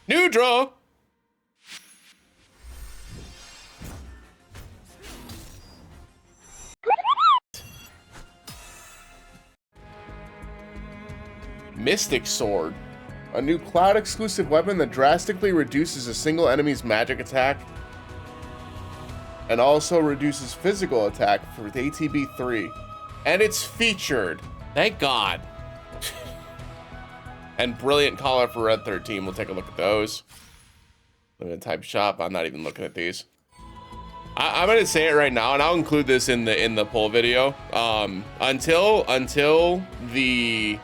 New draw. Mystic Sword. A new cloud exclusive weapon that drastically reduces a single enemy's magic attack and also reduces physical attack for the ATB 3. And it's featured. Thank God. And brilliant color for Red 13. We'll take a look at those. I'm gonna type shop. I'm not even looking at these. I'm gonna say it right now, and I'll include this in the poll video. Until the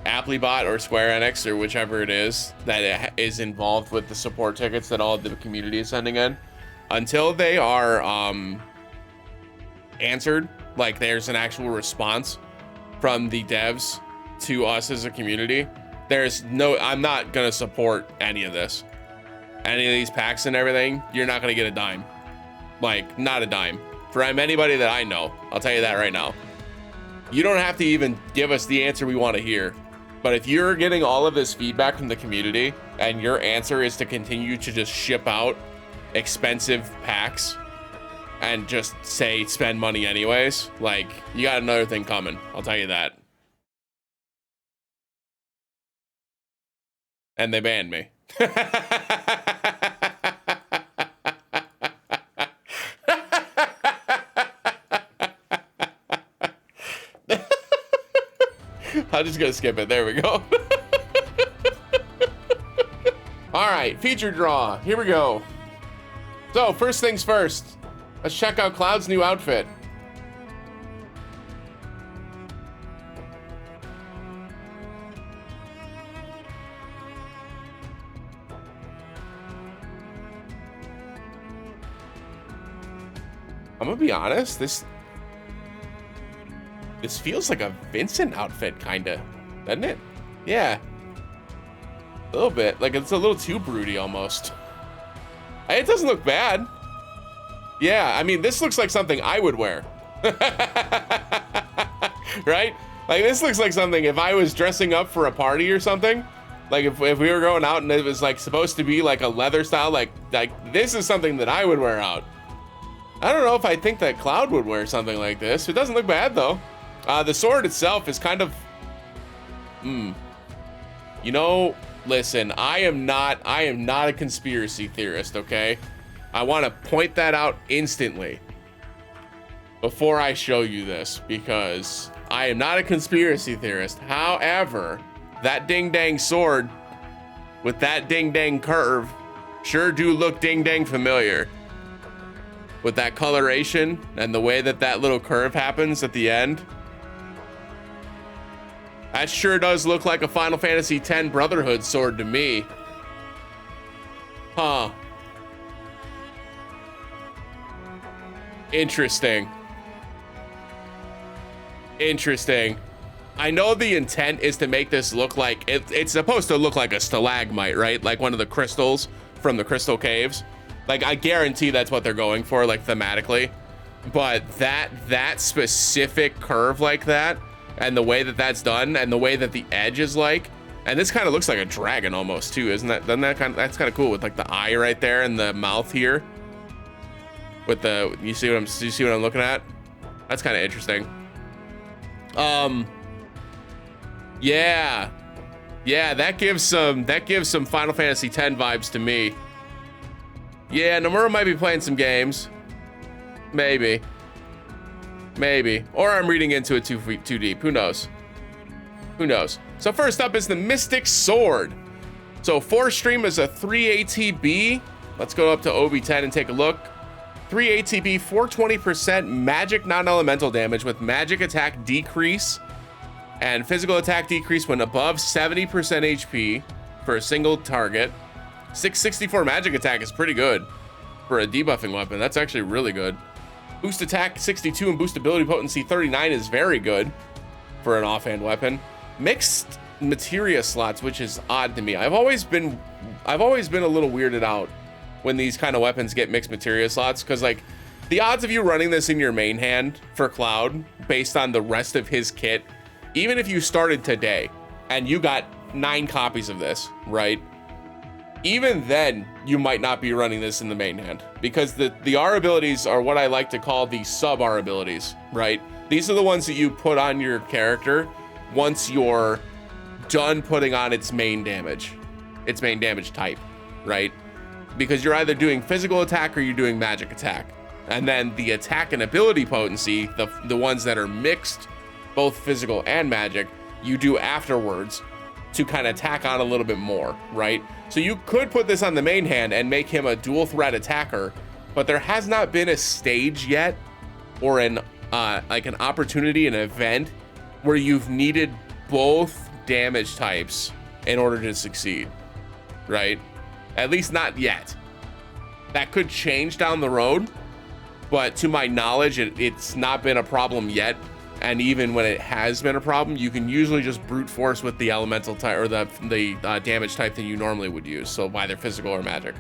Applibot or Square Enix or whichever it is that is involved with the support tickets that all of the community is sending in, until they are answered, like there's an actual response from the devs to us as a community, I'm not gonna support any of this. Any of these packs and everything, you're not gonna get a dime. Like, not a dime. From anybody that I know, I'll tell you that right now. You don't have to even give us the answer we want to hear. But if you're getting all of this feedback from the community and your answer is to continue to just ship out expensive packs and just say spend money anyways, like, you got another thing coming. I'll tell you that. And they banned me. I'm just gonna skip it. There we go. All right, feature draw. Here we go. So first things first, let's check out Cloud's new outfit. I'm gonna be honest, this feels like a Vincent outfit, kinda, doesn't it? Yeah, a little bit. Like, it's a little too broody almost. It doesn't look bad. Yeah, I mean, this looks like something I would wear. Right? Like, this looks like something if I was dressing up for a party or something. Like, if we were going out and it was like supposed to be like a leather style, like this is something that I would wear out. I don't know if I think that Cloud would wear something like this. It doesn't look bad though. The sword itself is kind of, you know, listen, I am not a conspiracy theorist, okay? I want to point that out instantly before I show you this, because I am not a conspiracy theorist. However, that ding-dang sword with that ding-dang curve sure do look ding-dang familiar. With that coloration and the way that that little curve happens at the end. That sure does look like a Final Fantasy X Brotherhood sword to me. Huh. Interesting. Interesting. I know the intent is to make this look like, it's supposed to look like a stalagmite, right? Like one of the crystals from the Crystal Caves. Like, I guarantee that's what they're going for, like, thematically. But that specific curve like that, and the way that that's done, and the way that the edge is like, and this kind of looks like a dragon almost too, isn't that? That's kind of cool with like the eye right there and the mouth here. With the, you see what I'm looking at? That's kind of interesting. Yeah, that gives some Final Fantasy X vibes to me. Yeah, Nomura might be playing some games. Maybe. Or I'm reading into it too deep. Who knows? So first up is the Mystic Sword. So 4 stream is a 3 ATB. Let's go up to OB10 and take a look. 3 ATB, 420% magic non-elemental damage with magic attack decrease and physical attack decrease when above 70% HP for a single target. 664 magic attack is pretty good for a debuffing weapon. That's actually really good. Boost attack 62 and boost ability potency 39 is very good for an offhand weapon. Mixed materia slots, which is odd to me. I've always been a little weirded out when these kind of weapons get mixed materia slots, because like the odds of you running this in your main hand for Cloud based on the rest of his kit, even if you started today and you got 9 copies of this, right? even then you might not be running this in the main hand, because the R abilities are what I like to call the sub R abilities, right? These are the ones that you put on your character once you're done putting on its main damage type, right? Because you're either doing physical attack or you're doing magic attack. And then the attack and ability potency, the ones that are mixed, both physical and magic, you do afterwards to kind of tack on a little bit more, right? So you could put this on the main hand and make him a dual threat attacker, but there has not been a stage yet or an like an opportunity, an event where you've needed both damage types in order to succeed, right? At least not yet. That could change down the road, but to my knowledge, it's not been a problem yet. And even when it has been a problem, you can usually just brute force with the elemental type or the damage type that you normally would use, so either physical or magic.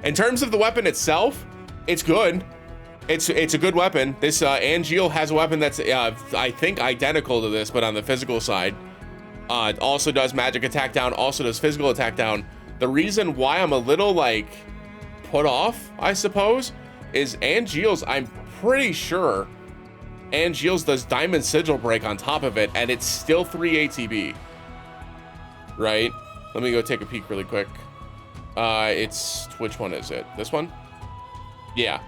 In terms of the weapon itself, it's good. It's a good weapon. This Angeal has a weapon that's I think identical to this, but on the physical side. It also does magic attack down, also does physical attack down. The reason why I'm a little like put off, I suppose, is Angeal's, I'm pretty sure Angeal's does Diamond Sigil Break on top of it, and it's still 3 ATB, right? Let me go take a peek really quick. It's, which one is it? This one? Yeah.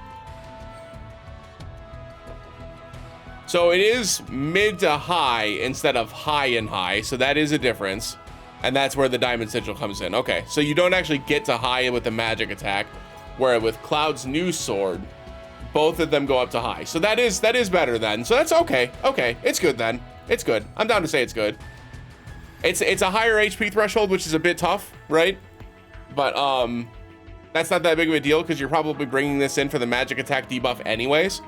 So it is mid to high instead of high and high, so that is a difference. And that's where the Diamond Sigil comes in. Okay, so you don't actually get to high with the magic attack, where with Cloud's new sword, both of them go up to high. So that is better then. So that's okay. Okay, it's good then. It's good. I'm down to say it's good. It's a higher HP threshold, which is a bit tough, right? But that's not that big of a deal because you're probably bringing this in for the magic attack debuff anyways.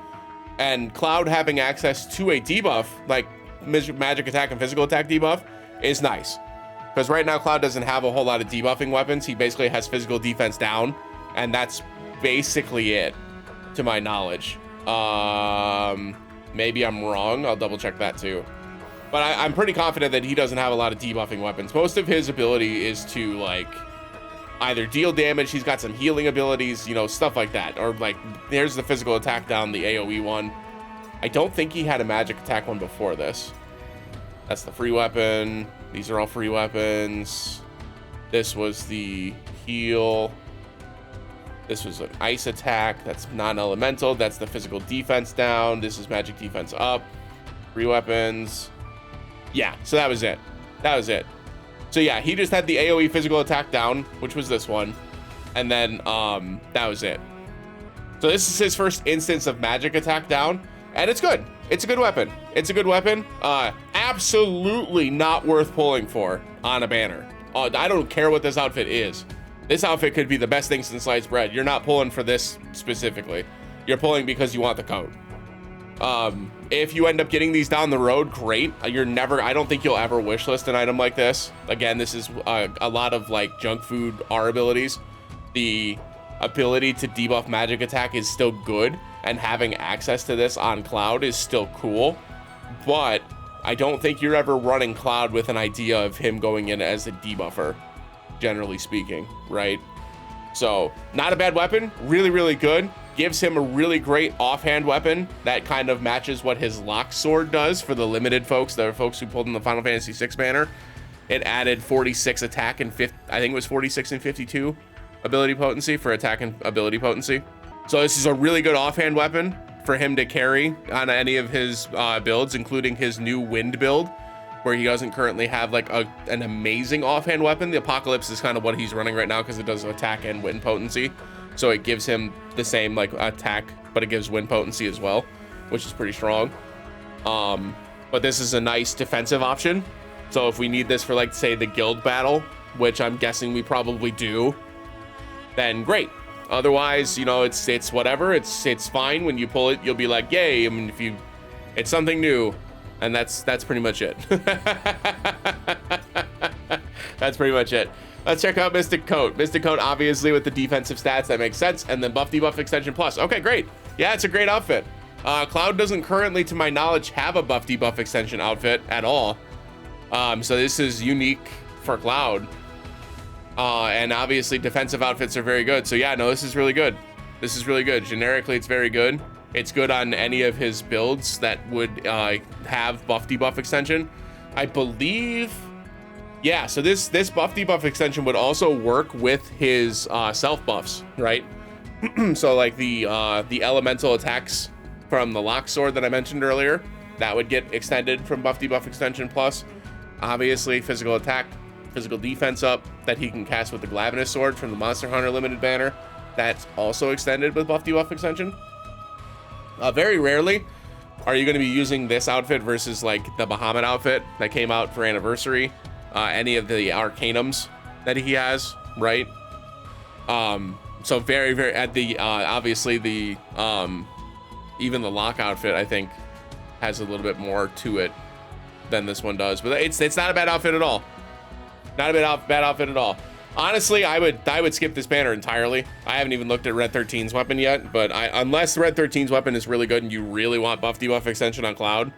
And Cloud having access to a debuff like magic attack and physical attack debuff is nice. Because right now Cloud doesn't have a whole lot of debuffing weapons. He basically has physical defense down, and that's basically it, to my knowledge. Maybe I'm wrong. I'll double check that too. But I'm pretty confident that he doesn't have a lot of debuffing weapons. Most of his ability is to like either deal damage. He's got some healing abilities, you know, stuff like that. Or like, here's the physical attack down, the AoE one. I don't think he had a magic attack one before this. That's the free weapon. These are all free weapons. This was the heal. This was an ice attack. That's non-elemental. That's the physical defense down. This is magic defense up. Free weapons. Yeah, so that was it. That was it. So yeah, he just had the AoE physical attack down, which was this one. And then that was it. So this is his first instance of magic attack down. And it's good. It's a good weapon. It's a good weapon. Absolutely not worth pulling for on a banner. I don't care what this outfit is. This outfit could be the best thing since sliced bread. You're not pulling for this specifically. You're pulling because you want the coat. If you end up getting these down the road, great. I don't think you'll ever wishlist an item like this. Again, this is a lot of like junk food R abilities. The ability to debuff magic attack is still good, and having access to this on Cloud is still cool. But I don't think you're ever running Cloud with an idea of him going in as a debuffer, generally speaking, right? So not a bad weapon, really, really good. Gives him a really great offhand weapon that kind of matches what his lock sword does for the limited folks, the folks who pulled in the Final Fantasy VI banner. It added 46 attack and I think it was 46 and 52 ability potency for attack and ability potency. So this is a really good offhand weapon for him to carry on any of his builds, including his new wind build, where he doesn't currently have like an amazing offhand weapon. The Apocalypse is kind of what he's running right now because it does attack and wind potency. So it gives him the same like attack, but it gives wind potency as well, which is pretty strong. But this is a nice defensive option. So if we need this for like, say, the guild battle, which I'm guessing we probably do, then great. Otherwise, you know, it's whatever. It's fine. When you pull it, you'll be like, yay. I mean, it's something new, and that's pretty much it. That's pretty much it. Let's check out Mystic Coat. Mystic Coat, obviously, with the defensive stats, that makes sense. And then buff debuff extension plus. Okay, great. Yeah, it's a great outfit. Cloud doesn't currently, to my knowledge, have a buff debuff extension outfit at all. So this is unique for Cloud. And obviously defensive outfits are very good. So yeah, no, this is really good. This is really good. Generically, it's very good. It's good on any of his builds that would have buff debuff extension. I believe, yeah, so this buff debuff extension would also work with his self buffs, right? So like the elemental attacks from the lock sword that I mentioned earlier, that would get extended from buff debuff extension plus. Obviously physical attack, physical defense up that he can cast with the Glavenus sword from the Monster Hunter limited banner. That's also extended with buff debuff extension. Very rarely are you going to be using this outfit versus like the Bahamut outfit that came out for anniversary, any of the Arcanums that he has, right? So very at the obviously the even the lock outfit I think has a little bit more to it than this one does, but it's not a bad outfit at all. Not a bad outfit at all. Honestly, I would skip this banner entirely. I haven't even looked at Red 13's weapon yet, but unless Red 13's weapon is really good and you really want buff debuff extension on Cloud,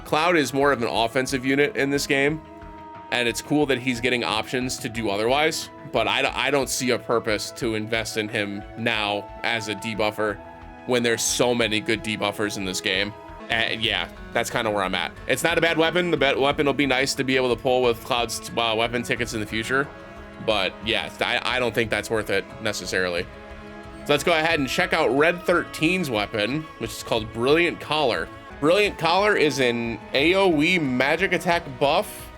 Cloud is more of an offensive unit in this game, and it's cool that he's getting options to do otherwise, but I don't see a purpose to invest in him now as a debuffer when there's so many good debuffers in this game. And yeah, that's kind of where I'm at. It's not a bad weapon. The weapon will be nice to be able to pull with Cloud's weapon tickets in the future. But yeah, I don't think that's worth it necessarily. So let's go ahead and check out Red 13's weapon, which is called Brilliant Collar. Brilliant Collar is an AoE magic attack buff.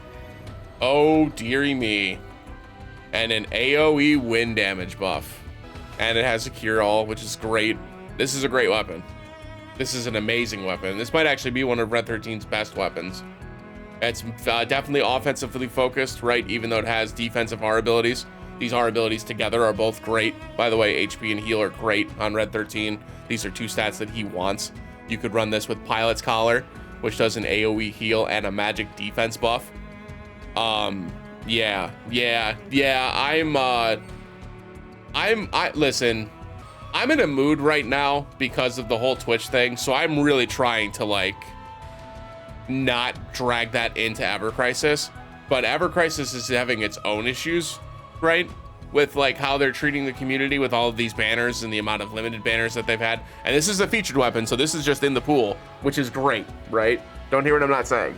Oh, dearie me. And an AoE wind damage buff. And it has a cure all, which is great. This is a great weapon. This is an amazing weapon. This might actually be one of Red 13's best weapons. It's definitely offensively focused, right? Even though it has defensive R abilities. These R abilities together are both great. By the way, HP and heal are great on Red 13. These are two stats that he wants. You could run this with Pilot's Collar, which does an AoE heal and a magic defense buff. Yeah. Listen, I'm in a mood right now because of the whole Twitch thing, so I'm really trying to like not drag that into Ever Crisis, but Ever Crisis is having its own issues, right? With like how they're treating the community with all of these banners and the amount of limited banners that they've had. And this is a featured weapon, so this is just in the pool, which is great, right? Don't hear what I'm not saying.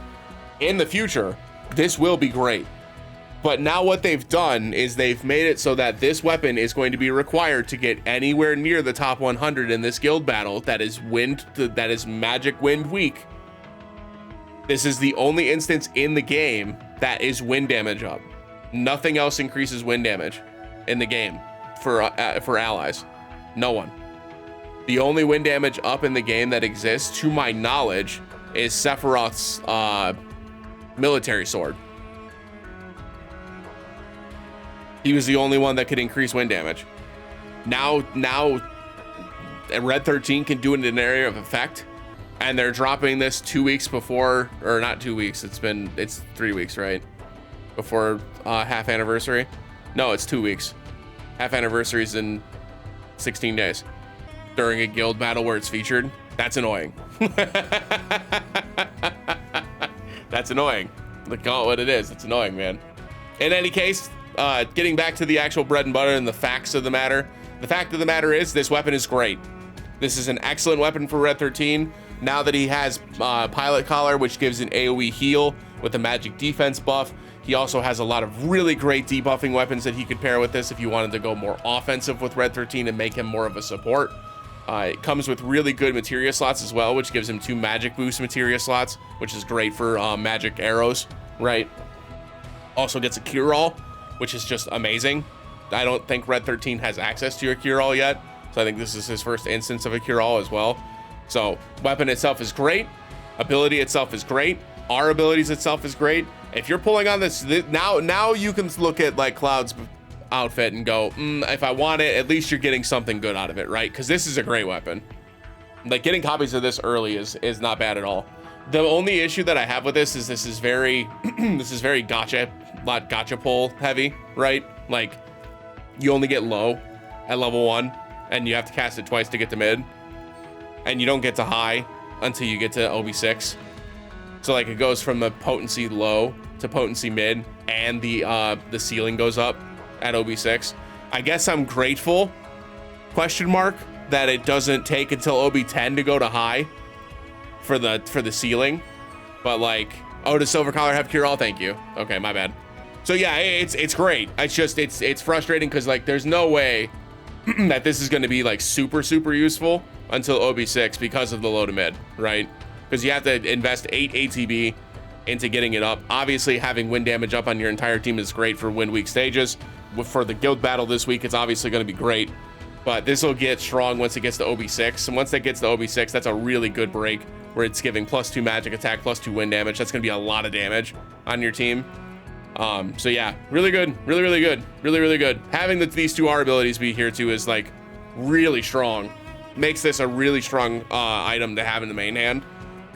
In the future, this will be great. But now what they've done is they've made it so that this weapon is going to be required to get anywhere near the top 100 in this guild battle that is magic wind weak. This is the only instance in the game that is wind damage up. Nothing else increases wind damage in the game for allies. No one. The only wind damage up in the game that exists, to my knowledge, is Sephiroth's military sword. He was the only one that could increase wind damage. Now Red 13 can do it in an area of effect, and they're dropping this 2 weeks before, or not 2 weeks, it's 3 weeks, right? Before half anniversary. No, it's 2 weeks. Half anniversary is in 16 days. During a guild battle where it's featured. That's annoying. That's annoying. Look, call it what it is. It's annoying, man. In any case, getting back to the actual bread and butter and the facts of the matter. The fact of the matter is this weapon is great. This is an excellent weapon for Red 13. Now that he has Pilot Collar, which gives an AoE heal with a magic defense buff, he also has a lot of really great debuffing weapons that he could pair with this if you wanted to go more offensive with Red 13 and make him more of a support. It comes with really good materia slots as well, which gives him 2 magic boost materia slots, which is great for magic arrows, right? Also gets a cure all, which is just amazing. I don't think Red 13 has access to a cure all yet, so I think this is his first instance of a cure all as well. So weapon itself is great, ability itself is great, our abilities itself is great. If you're pulling on this now you can look at like Cloud's outfit and go, if I want it, at least you're getting something good out of it, right? Because this is a great weapon. Like getting copies of this early is not bad at all. The only issue that I have with this is very this is very gotcha pull heavy, right? Like you only get low at level 1 and you have to cast it twice to get to mid, and you don't get to high until you get to OB6. So like it goes from the potency low to potency mid, and the ceiling goes up at OB6. I guess I'm grateful, question mark, that it doesn't take until OB10 to go to high for the ceiling. But like, oh, does Silver Collar have cure all? Thank you. Okay, my bad. So yeah, it's great. It's just, it's frustrating because like there's no way that this is going to be like super useful until OB6 because of the low to mid, right? Because you have to invest 8 ATB into getting it up. Obviously, having wind damage up on your entire team is great for wind weak stages. For the guild battle this week, it's obviously going to be great, but this will get strong once it gets to OB6. And once that gets to OB6, that's a really good break where it's giving +2 magic attack, +2 wind damage. That's going to be a lot of damage on your team. So yeah, really good, really good. Having these 2 R abilities be here too is like really strong. Makes this a really strong item to have in the main hand.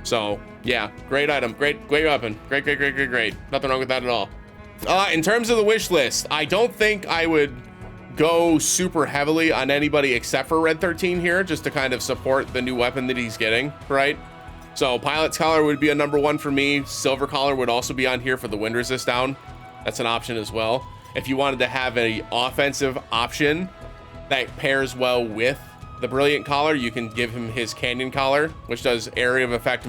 So yeah, great item, great weapon, great. Nothing wrong with that at all. In terms of the wish list, I don't think I would go super heavily on anybody except for Red 13 here, just to kind of support the new weapon that he's getting, right? So Pilot's Collar would be a #1 for me. Silver Collar would also be on here for the wind resist down. That's an option as well. If you wanted to have an offensive option that pairs well with the Brilliant Collar, you can give him his Canyon Collar, which does area of effect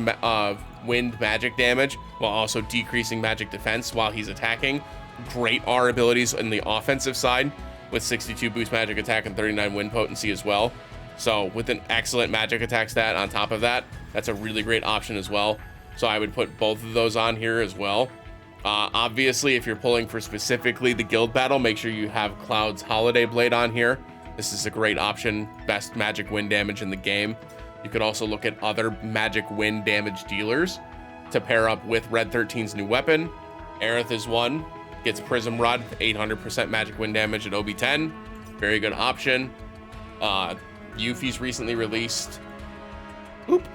wind magic damage while also decreasing magic defense while he's attacking. Great R abilities in the offensive side with 62 boost magic attack and 39 wind potency as well. So with an excellent magic attack stat on top of that, that's a really great option as well. So I would put both of those on here as well. Obviously, if you're pulling for specifically the guild battle, make sure you have Cloud's Holiday Blade on here. This is a great option, best magic wind damage in the game. You could also look at other magic wind damage dealers to pair up with Red 13's new weapon. Aerith is one, gets Prism Rod, 800% magic wind damage at OB10. Very good option. Yuffie's recently released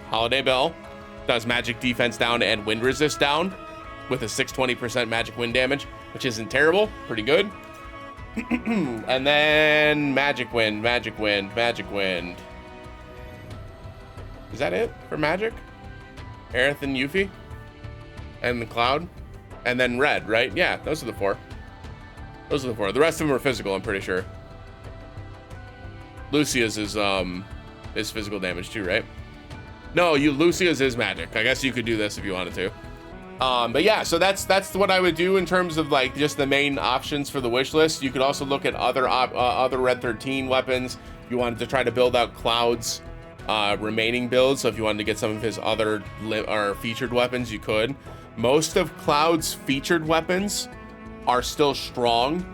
Holiday Bell, does magic defense down and wind resist down with a 620% magic wind damage, which isn't terrible, pretty good. And then Magic Wind. Is that it for magic? Aerith and Yuffie? And the Cloud? And then Red, right? Yeah, those are the 4. The rest of them are physical, I'm pretty sure. Lucia's is physical damage too, right? No, Lucia's is magic. I guess you could do this if you wanted to. But yeah, so that's what I would do in terms of like just the main options for the wish list. You could also look at other Red 13 weapons. If you wanted to try to build out Cloud's remaining builds, so if you wanted to get some of his other featured weapons, you could. Most of Cloud's featured weapons are still strong,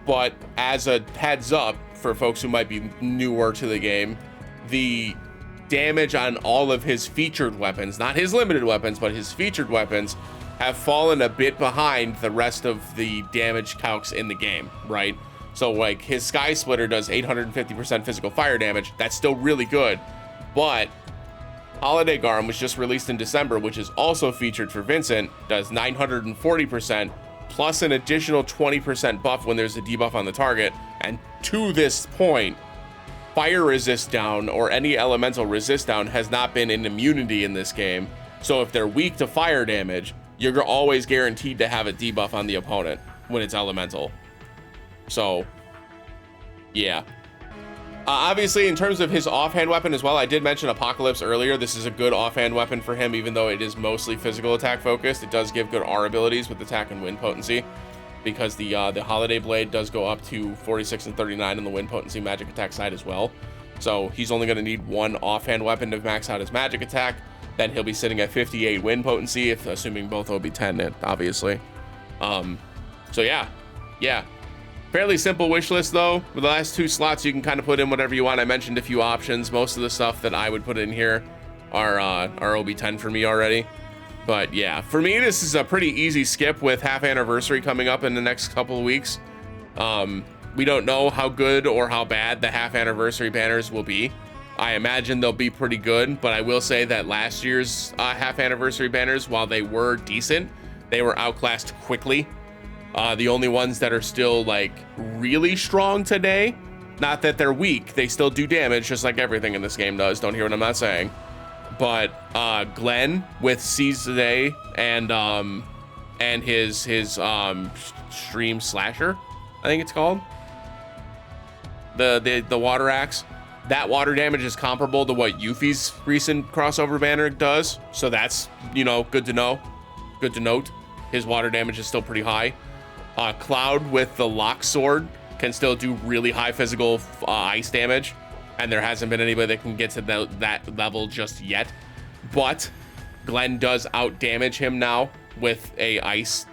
but as a heads up for folks who might be newer to the game, the damage on all of his featured weapons, not his limited weapons, but his featured weapons, have fallen a bit behind the rest of the damage calcs in the game, right? So like his Sky Splitter does 850% physical fire damage. That's still really good, but Holiday Garm was just released in December, which is also featured for Vincent, does 940% plus an additional 20% buff when there's a debuff on the target. And to this point, fire resist down or any elemental resist down has not been an immunity in this game. So if they're weak to fire damage, you're always guaranteed to have a debuff on the opponent when it's elemental. So yeah. Obviously, in terms of his offhand weapon as well, I did mention Apocalypse earlier. This is a good offhand weapon for him, even though it is mostly physical attack focused. It does give good R abilities with attack and wind potency, because the Holiday Blade does go up to 46 and 39 on the wind potency magic attack side as well. So he's only going to need one offhand weapon to max out his magic attack. Then he'll be sitting at 58 wind potency, if assuming both OB10, obviously. So yeah. Fairly simple wish list though. With the last 2 slots, you can kind of put in whatever you want. I mentioned a few options. Most of the stuff that I would put in here are OB10 for me already. But yeah, for me, this is a pretty easy skip with half anniversary coming up in the next couple of weeks. We don't know how good or how bad the half anniversary banners will be. I imagine they'll be pretty good, but I will say that last year's half anniversary banners, while they were decent, they were outclassed quickly. The only ones that are still like really strong today, not that they're weak, they still do damage just like everything in this game does. Don't hear what I'm not saying. But Glenn with Seize the Day and his Stream Slasher, I think it's called. The water axe. That water damage is comparable to what Yuffie's recent crossover banner does. So that's, you know, good to know. Good to note. His water damage is still pretty high. Cloud with the lock sword can still do really high physical ice damage. And there hasn't been anybody that can get to that level just yet. But Glenn does out damage him now with a ice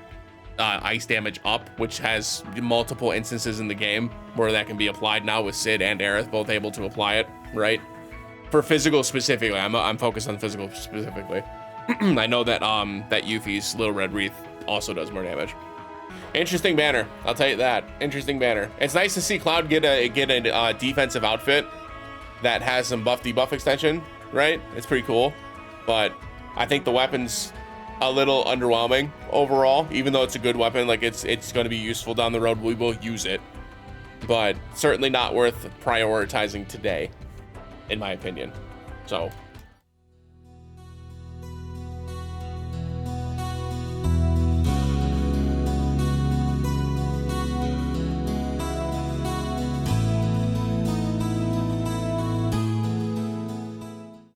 damage up, which has multiple instances in the game where that can be applied now, with Sid and Aerith both able to apply it, right? For physical specifically, I'm focused on physical specifically. I know that that Yuffie's Little Red Wreath also does more damage. Interesting banner, I'll tell you that. Interesting banner. It's nice to see Cloud get a defensive outfit that has some buff debuff extension, right? It's pretty cool, but I think the weapon's a little underwhelming overall. Even though it's a good weapon, like it's going to be useful down the road, we will use it, but certainly not worth prioritizing today, in my opinion. So